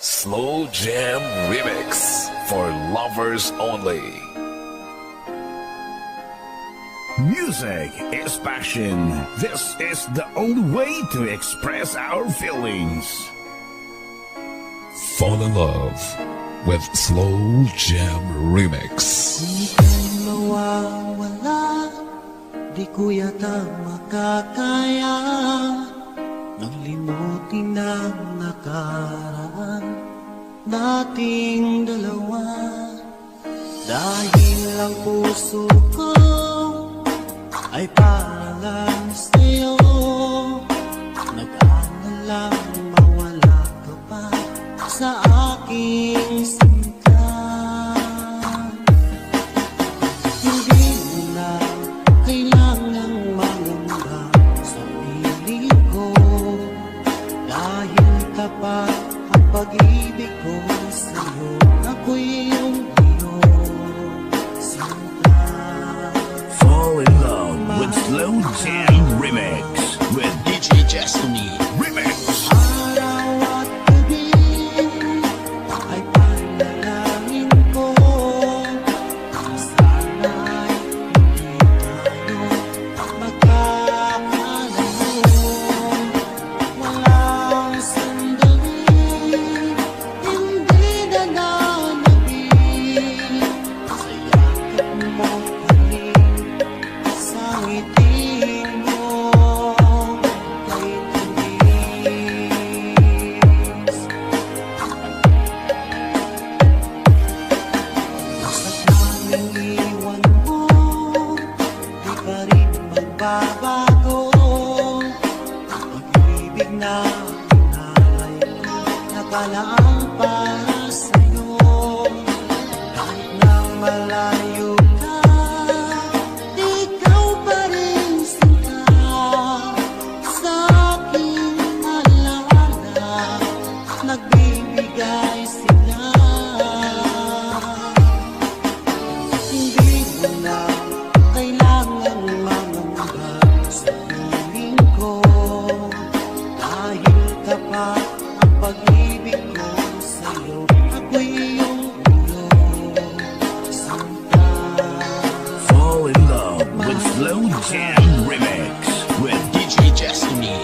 Slow Jam Remix for lovers only. Music is passion. This is the only way to express our feelings. Fall in love with Slow Jam Remix. Di ka'y mawawala, di ko yata makakaya nang limutin ang nakaraan nating dalawa. Dahil ang puso ko ay para lang sa'yo, nag-aalala mawala ka pa sa aking sinta. Hindi mo na kailangang mangamba sa piling ko, dahil tapat ang pag-ibig ko sa'yo. Ako'y iyong sinta. Fall in love with Slow Jam Remix with DJ Destiny Remix. Araw at gabi ay panalangin ko, sana'y hindi tayo magkakalayo. Walang sandali, hindi na nanabig sa yakap mo, halik sa ngiti mo kay tamis. Basta't naming iwan mo, di pa rin magbabago. Pag-ibig na inalay ko, nakalaang para sa'yo. Kahit na malayo ka, ikaw pa rin sinta sa aking alaala, nagbibigay sila. Hindi mo na kailangang mangamba sa piling ko, dahil tapat ang pag-ibig ko sa'yo. Ako'y iyong sinta. Fall in love with Slow Jam Remix with DJ Destiny